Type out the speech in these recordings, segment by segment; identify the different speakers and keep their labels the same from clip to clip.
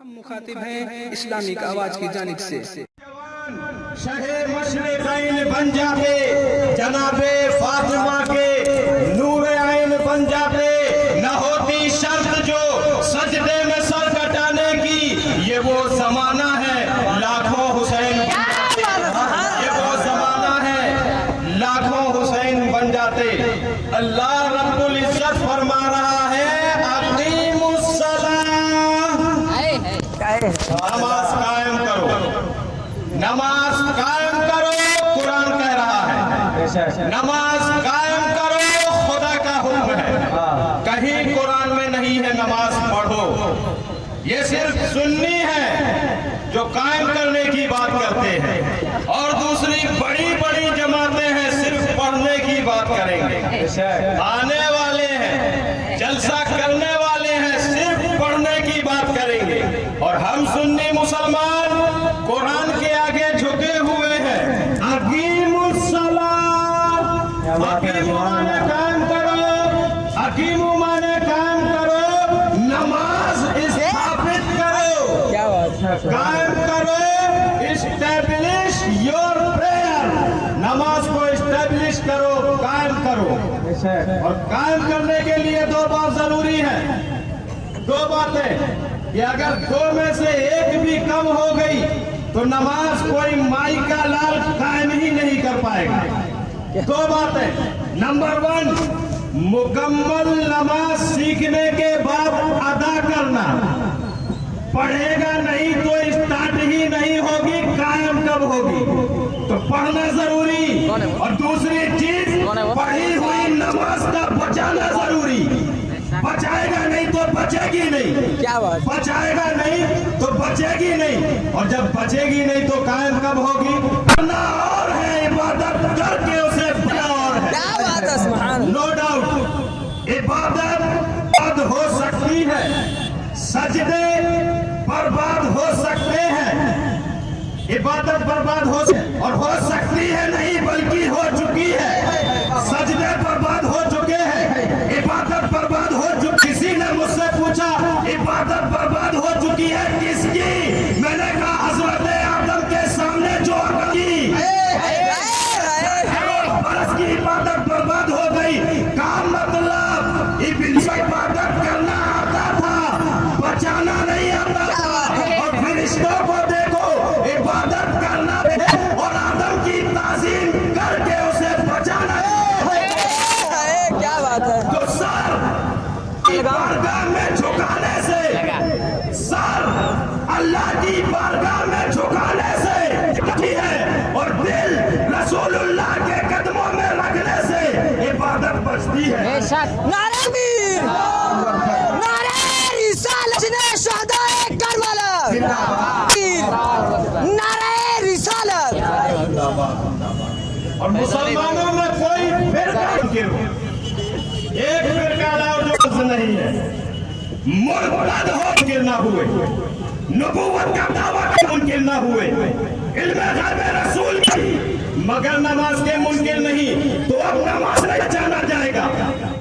Speaker 1: ہم مخاطب ہیں اسلامک آواز کی جانب سے
Speaker 2: شہر مشرقین بن جاتے، جناب فاطمہ کے نور عین بن جاتے، نہ ہوتی شرط جو سجدے میں سر کٹانے کی۔ یہ وہ زمانہ ہے لاکھوں حسین، یہ وہ زمانہ ہے لاکھوں حسین بن جاتے۔ اللہ رب العزت فرما رہا ہے اقیموا الصلاۃ، نماز قائم کرو، نماز قائم کرو، قرآن کہہ رہا ہے نماز قائم کرو، خدا کا حکم ہے، کہیں قرآن میں نہیں ہے نماز پڑھو۔ یہ صرف سنی ہے جو قائم کرنے کی بات کرتے ہیں، اور دوسری بڑی بڑی جماعتیں ہیں صرف پڑھنے کی بات کریں گے، آنے والے ہیں جلسہ کرنے والے ہیں صرف پڑھنے کی بات کریں گے، اور ہم سنی مسلمان قرآن کے آگے جھکے ہوئے ہیں۔ اقیموا الصلاۃ، اقیموا مانے قائم کرو، اقیموا مانے قائم کرو، نماز استھاپت کرو، قائم کرو، اسٹیبلش یور پریئر، نماز کو اسٹیبلش کرو، قائم کرو۔ اور قائم کرنے کے لیے دو بات ضروری ہے، دو باتیں، کہ اگر دو میں سے ایک بھی کم ہو گئی تو نماز کوئی مائی کا لال قائم ہی نہیں کر پائے گا۔ دو باتیں، نمبر 1 مکمل نماز سیکھنے کے بعد ادا کرنا، پڑھے گا نہیں تو اسٹارٹ ہی نہیں ہوگی، قائم کب ہوگی؟ تو پڑھنا ضروری، اور دوسری چیز پڑھی ہوئی نماز کا بچانا ضروری۔ بچائے گا نہیں تو بچے گی نہیں، بچائے گا نہیں تو بچے گی نہیں، اور جب بچے گی نہیں تو قائم کب ہوگی؟ کرنا اور ہے، عبادت کر کے اسے بنا اور ہے۔ نو ڈاؤٹ عبادت برباد ہو سکتی ہے، سجدے برباد ہو سکتے ہیں، عبادت برباد ہو سکتی اور ہو سکتی ہے نہیں بلکہ ہو چکی ہے، سجدے برباد ہو چکے ہیں، عبادت برباد ہو چکی۔ کسی نے مجھ سے پوچھا عبادت برباد ہو چکی ہے کس کی؟ میں نے کہا حضرت آدم کے سامنے جو کی برس کی عبادت برباد ہو گئی، کا مطلب ابلیس عبادت کرنا آتا تھا، بچانا نہیں آتا تھا۔ اور فرشتوں کو دیکھو عبادت کرنا اور آدم کی تعظیم کر کے اسے بچانا تو سر کی بارگاہ میں جھکانے سے، سر اللہ کی بارگاہ میں جھکانے سے ہے، اور دل رسول اللہ کے قدموں میں رکھنے سے عبادت بچتی ہے۔
Speaker 3: نعرہ میر، نعرہ رسالت، شہدائے کربلا، نعرہ رسالت۔
Speaker 2: اور مسلمانوں میں کوئی فرقہ ایک فرقہ لاؤ جو نہیں ہے، مرتد ہو منکر نہ ہوئے، نبوت کا دعویٰ کے منکر نہ ہوئے، علم غیب رسول کی مگر نماز کے منکر نہیں، تو اب نماز نہیں جانا جائے گا۔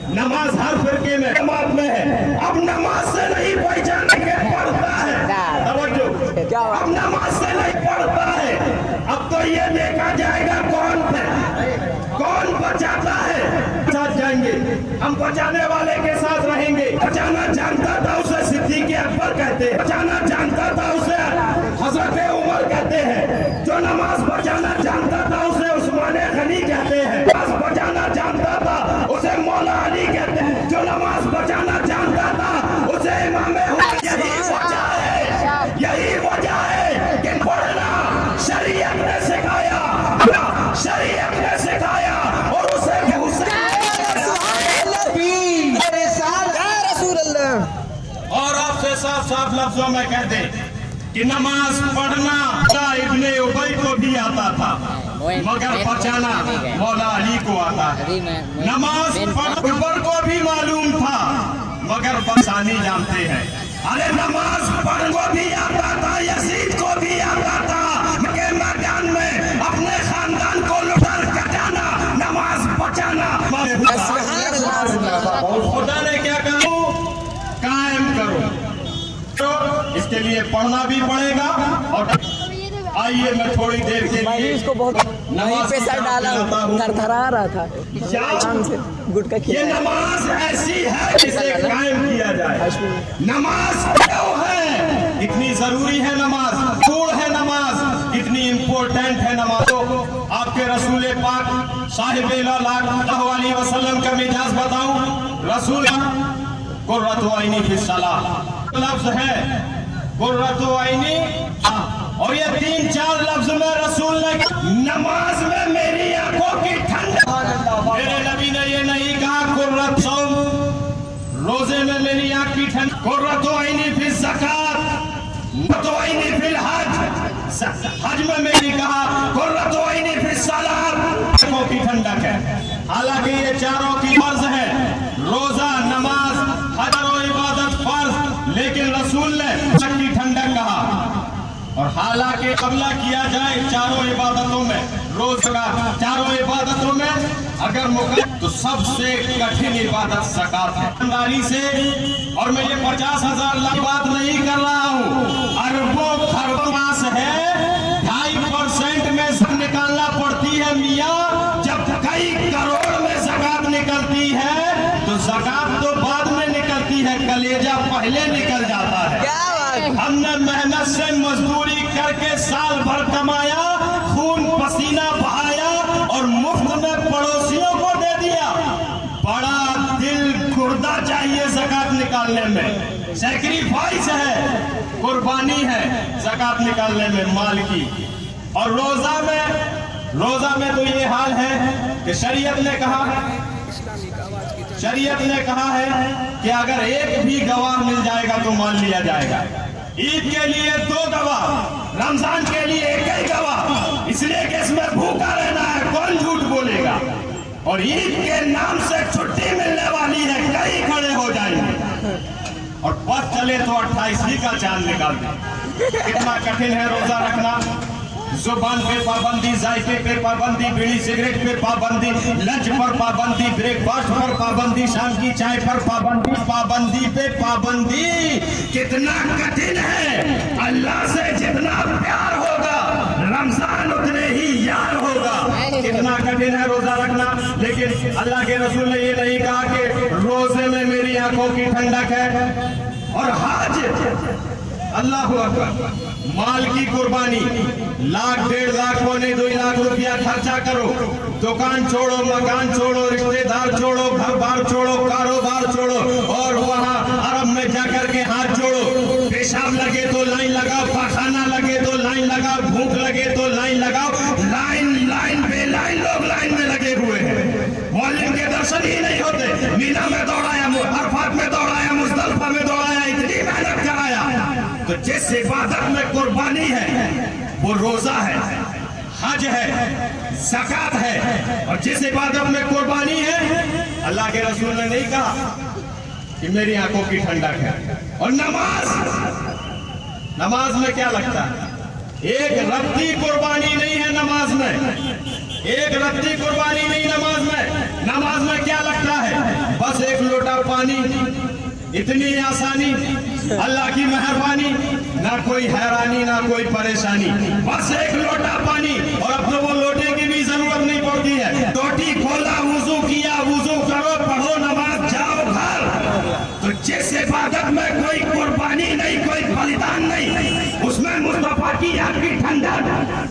Speaker 2: نماز ہر فرقے میں جماعت میں ہے، اب نماز سے نہیں پہچانے کے پڑھتا ہے، توجہ، اب نماز سے نہیں پڑھتا ہے، اب تو یہ دیکھا جائے گا کون بچاتا ہے۔ ساتھ جائیں گے، ہم بچانے والے کے ساتھ رہیں گے۔ بچانا جانتا تھا اسے صدیق اکبر کہتے ہیں، بچانا جانتا تھا اسے حضرت عمر کہتے ہیں، جو نماز بچانا جانتا تھا اسے عثمان غنی کہتے ہیں، نماز بچانا جانتا تھا اسے مولا علی کہتے ہیں، جو نماز بچانا جانتا تھا اسے امام حسین۔ یہی وجہ ہے کہ پڑھنا شریعت نے سکھایا، شریعت نے سکھایا، اور اسے اور آپ سے صاف صاف لفظوں میں کہہ دیں کہ نماز پڑھنا ابن ابی کو بھی آتا تھا مگر بچانا مولا علی کو آتا ہے۔ نماز عمر کو بھی معلوم تھا مگر بسانی جانتے ہیں۔ ارے نماز پڑھنے کو بھی آتا تھا، یزید کو بھی آتا تھا، مکے میدان میں اپنے خاندان کو لٹر کٹانا، نماز بچانا۔ خدا نے کیا کہا؟ قائم کرو۔ اس کے لیے पढ़ना भी पड़ेगा। और आइए मैं थोड़ी देर के
Speaker 3: मैं ही
Speaker 2: लिए
Speaker 3: इसको बहुत वहीं पे सर डाला, थरथरा रहा था आराम से गुटका
Speaker 2: ये
Speaker 3: खिला।
Speaker 2: नमाज ऐसी है जिसे कायम किया जाए। नमाज क्यों है, इतनी जरूरी है नमाज, पूर्ण है नमाज, कितनी इम्पोर्टेंट है नमाज। तो आपके रसूल पाक साहिब सल्लल्लाहु अलैहि वसल्लम का मिजाज बताऊं, रसूल कुर्रतु ऐनी फी सलाह लफ्ज है, कुर्रतु ऐनी, और ये 3-4 लफ्ज में रसूल ने नमाज में मेरी आंखों की ठंडक। मेरे नबी ने ये नहीं कहा कुर्रत सौम, रोजे में मेरी आंख की ठंडक, कुर्रतु ऐनी फी ज़कात, कुर्रतु ऐनी फिल हज, हज में मेरी कहा कुर्रतु ऐनी फी सलात, आंखों की ठंडक है। हालांकि ये चारों की फर्ज है, रोजा, नमाज, हज और इबादत फर्ज, लेकिन रसूल ने आंख की ठंडक कहा। और हालांकि कबला किया जाए चारों इबादतों में, रोजा चारों इबादतों में अगर मुकम्मल, तो सबसे कठिन इबादत ज़कात है ईमानदारी से। और मैं ये 50,000 लाख बात नहीं कर रहा हूँ, अरबों खरबों मास है, 2.5% में से निकालना पड़ती है मियाँ। जब कई करोड़ में ज़कात निकलती है तो ज़कात तो बाद में निकलती है, कलेजा पहले निकल जाता है।
Speaker 3: क्या बात।
Speaker 2: हमने मेहनत से मजदूरी करके साल भर कमाया, खून पसीना बहाया और मुफ्त में पड़ोसियों को दे दिया। बड़ा दिल गुर्दा चाहिए ज़कात निकालने में, सैक्रिफाइस है, कुर्बानी है ज़कात निकालने में माल की। और रोजा में तो ये हाल है कि शरीयत ने कहा है कि अगर एक भी गवाह मिल जाएगा तो मान लिया जाएगा। ईद के लिए 2 गवाह, रमजान के लिए 1 ही गवाह, इसलिए कि इसमें भूखा रहना है, कौन झूठ बोलेगा। और ईद के नाम से छुट्टी मिलने वाली है, कई खड़े हो जाएंगे। और बस चले तो 28वीं का चांद निकाल दे। कितना कठिन है रोजा रखना। जुबान पे पाबंदी, जायके पे पाबंदी, बीड़ी सिगरेट पे पाबंदी, लंच पर पाबंदी, ब्रेकफास्ट पर पाबंदी, शाम की चाय पर पाबंदी, पाबंदी पे पाबंदी। कितना कठिन है। अल्लाह से जितना प्यार होगा, रमजान उतने ही यार होगा। कितना कठिन है रोजा रखना। लेकिन अल्लाह के रसूल ने ये नहीं कहा कि रोजे में मेरी आंखों की ठंडक है। और हज, अल्लाहु अकबर, माल की कुर्बानी, 1,00,000, 1.5 लाख, 2 लाख रुपया खर्चा करो, दुकान छोड़ो, मकान छोड़ो, रिश्तेदार छोड़ो, घर बार छोड़ो, कारोबार छोड़ो, और वहाँ अरब में जाकर के हाथ जोड़ो। पेशाब लगे तो लाइन लगाओ, पखाना लगे तो लाइन लगाओ, भूख लगे तो लाइन लगाओ। लाइन बेलाइन लोग लाइन में लगे हुए हैं। मौलिम के दर्शन ही नहीं होते। मीना में दौड़ाया, अरफात में दौड़ाया, मुज़दलिफा में दौड़ाया, इतनी मेहनत कराया। तो जिस इबादत में कुर्बानी है वो रोजा है, हज है, ज़कात है। और जिस इबादत में कुर्बानी है, अल्लाह के रसूल ने नहीं कहा कि मेरी आंखों की ठंडक है। और नमाज में क्या लगता है? एक रत्ती कुर्बानी नहीं है नमाज में, एक रत्ती कुर्बानी नहीं नमाज में। नमाज में क्या लगता है? बस 1 लोटा पानी, इतनी आसानी, अल्लाह की मेहरबानी, ना कोई हैरानी ना कोई परेशानी, बस 1 लोटा पानी। और अब तो वो लोटे की भी जरूरत नहीं पड़ती है। टोटी खोला, वुजू किया, वुजू करो, पढ़ो नमाज, जाओ घर। तो जिस इबादत में कोई कुर्बानी नहीं, कोई बलिदान नहीं, उसमें मुस्तफा की आंख की ठंडक,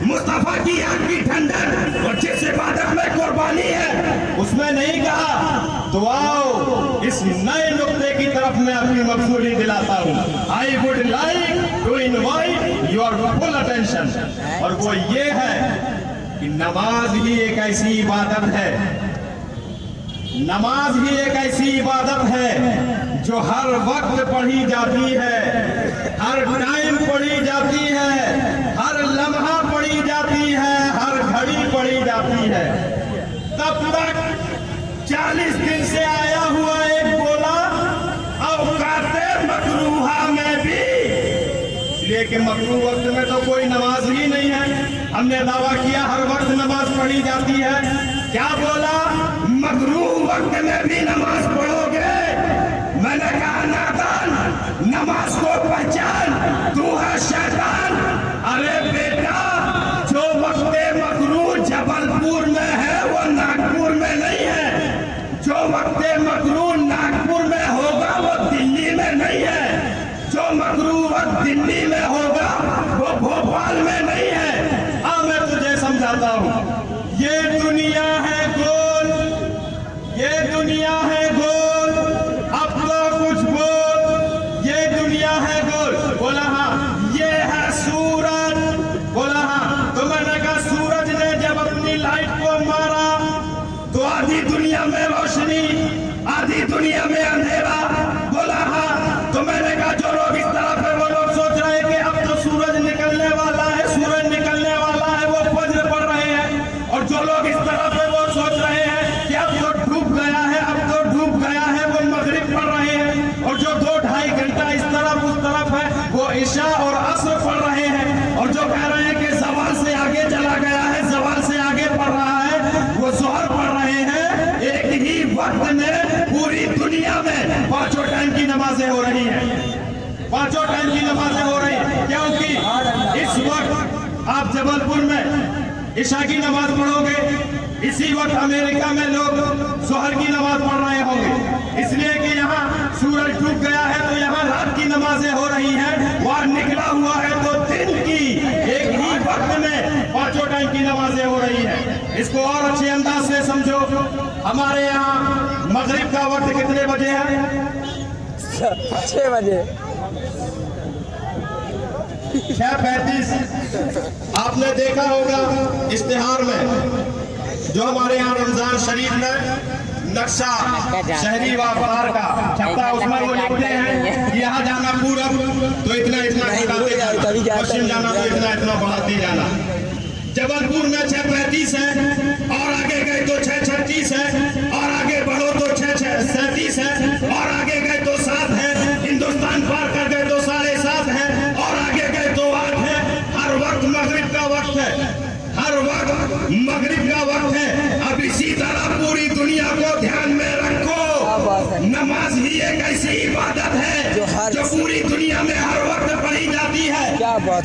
Speaker 2: मुस्तफा की आंख की ठंडक। और जिस इबादत में कुर्बानी है, उसमें नहीं कहा तो आओ इस नए नुक्ते की तरफ मैं अपनी मकसूली दिलाता हूँ। I would like to invite your full attention. और वो ये है कि नमाज ही एक ऐसी इबादत है, नमाज ही एक ऐसी इबादत है जो हर वक्त पढ़ी जाती है, हर टाइम पढ़ी जाती है, हर लम्हा पढ़ी जाती है, हर घड़ी पढ़ी जाती है। तब तक 40 दिन से आया हुआ एक बोला औकाते मकरूहा में भी, इसलिए कि मकरू वक्त में तो कोई नमाज ही नहीं है। हमने दावा किया हर वक्त नमाज पढ़ी जाती है। क्या बोला? मकरू वक्त में भी नमाज पढ़ोगे? मैंने कहा नादान, नमाज को पहचान, तू है सूरज दिल्ली में होगा, वो भोपाल में नहीं है। हाँ, मैं तुझे समझाता हूँ। ये दुनिया है गोल, ये दुनिया है गोल, अब तो कुछ बोल। ये दुनिया है गोल, बोला हाँ। ये है सूरज, बोला हाँ। तो मैंने कहा सूरज ने जब अपनी लाइट को मारा तो आधी दुनिया में रोशनी, आधी दुनिया में अंधेरा, बोला हाँ। तो मैंने कहा जो लोग इस तरफ है वो लोग सोच रहे हैं कि अब तो सूरज निकलने वाला है, सूरज निकलने वाला है, वो फज्र पढ़ रहे हैं। और जो लोग इस तरफ है वो सोच रहे हैं कि अब तो डूब गया है, अब तो डूब गया है, वो मगरिब पढ़ रहे हैं। और जो 2-2.5 घंटा इस तरफ उस तरफ है वो इशा और असर पढ़ रहे हैं। और जो कह रहे हैं कि ज़वाल से आगे चला गया है, ज़वाल से आगे पढ़ रहा है, वो ज़ोहर पढ़ रहे हैं। एक ही वक्त में पूरी दुनिया में 5 टाइम की नमाजें हो रही हैं, 5 टाइम की नमाजें हो रही हैं। क्योंकि इस वक्त आप जबलपुर में इशा की नमाज पढ़ोगे, इसी वक्त अमेरिका में लोग ज़ोहर की नमाज पढ़ रहे होंगे। इसलिए कि यहाँ सूरज डूब गया है तो यहाँ रात की नमाजें हो रही हैं, वहाँ निकला हुआ है तो दिन की एक ही वक्त में 5 टाइम की नमाजें हो रही हैं। इसको और अच्छे अंदाज से समझो। हमारे यहाँ मगरिब का वक्त कितने बजे है?
Speaker 3: 6 बजे।
Speaker 2: 6:35। आपने देखा होगा इश्तिहार में जो हमारे यहाँ रमजान शरीफ में नक्शा शहरी व्यापार का छपता है, उसमें वो लिखते हैं कि यहाँ जाना पूरब तो इतना इतना बढ़ाते जाना, पश्चिम जाना तो इतना इतना बढ़ाते जाना। जबलपुर में 6:35 है और आगे गए तो 6:36 है और आगे बढ़ो तो 6:37 है और आगे गए तो 7 है। हिंदुस्तान पार कर गए तो 7:30 है और आगे गए तो 8 है। हर वक्त मगरिब का वक्त है, हर वक्त मगरिब का वक्त है। अब इसी तरह पूरी दुनिया को ध्यान में रखो। नमाज ही एक ऐसी इबादत है जो पूरी दुनिया में हर वक्त पढ़ी जाती है।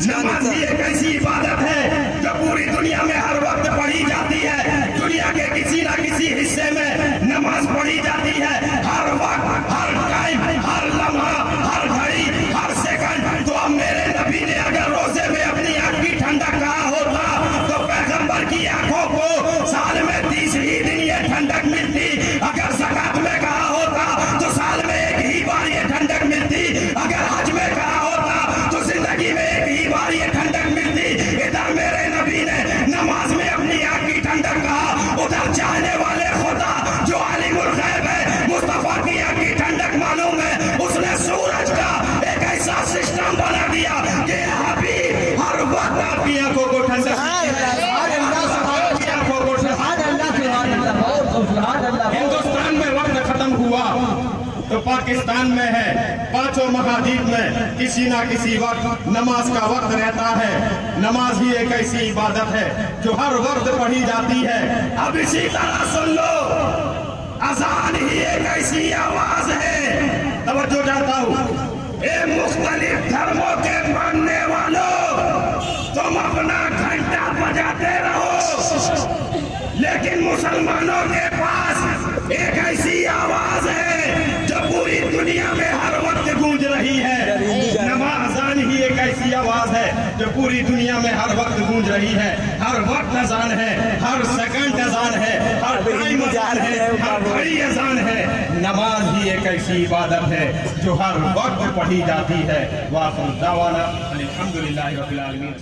Speaker 2: नमाज ही एक ऐसी इबादत है जो पूरी दुनिया में हर वक्त पढ़ी जाती है। दुनिया के किसी ना किसी हिस्से में नमाज पढ़ी जाती है, हर वक्त, हर टाइम, हर लम्हा, हर घड़ी, हर सेकंड। तो अब मेरे नबी ने अगर रोजे में अपनी आंख की ठंडक कहा होता तो पैगंबर की आंखों को साल में 30 ही दिन ये ठंडक मिलती। अगर ज़कात में कहा होता तो साल में एक ही बार ये ठंडक मिलती। अगर हज में कहा होता तो जिंदगी में एक ही बार ये ठंडक मिलती। इधर मेरे नबी ने नमाज में अपनी आंख की ठंडक कहा, उधर चाहने वाले खुदा जो आलिमुल गैब है, मुस्तफा की आंख की ठंडक मालूम है। उसने सूरज का एक ऐसा सिस्टम बना दिया कि हबीब हर वक्त आपकी आंखों को ठंडक, हिंदुस्तान में वक्त खत्म हुआ तो पाकिस्तान में है, 5 महाद्वीप में किसी ना किसी वक्त नमाज का वक्त रहता है। नमाज ही एक ऐसी इबादत है जो हर वक्त पढ़ी जाती है। अब इसी तरह सुन लो, अजान ही एक ऐसी आवाज है। तवज्जो चाहता हूँ, ए मुख्तलिफ धर्मों के मानने वालों, तुम अपना घंटा बजाते रहो, लेकिन मुसलमानों के पास एक ऐसी आवाज है जो पूरी दुनिया में हर वक्त गूंज रही है। नमाज अजान ही एक ऐसी आवाज है जो पूरी दुनिया में हर वक्त गूंज रही है। हर वक्त अजान है, हर सेकंड अजान है, हर टाइम अजान है, हर घड़ी अजान है। नमाज ही एक ऐसी इबादत है जो हर वक्त पढ़ी जाती है। वाक़िअ दावाना अल्हम्दुलिल्लाहि रब्बिल आलमीन।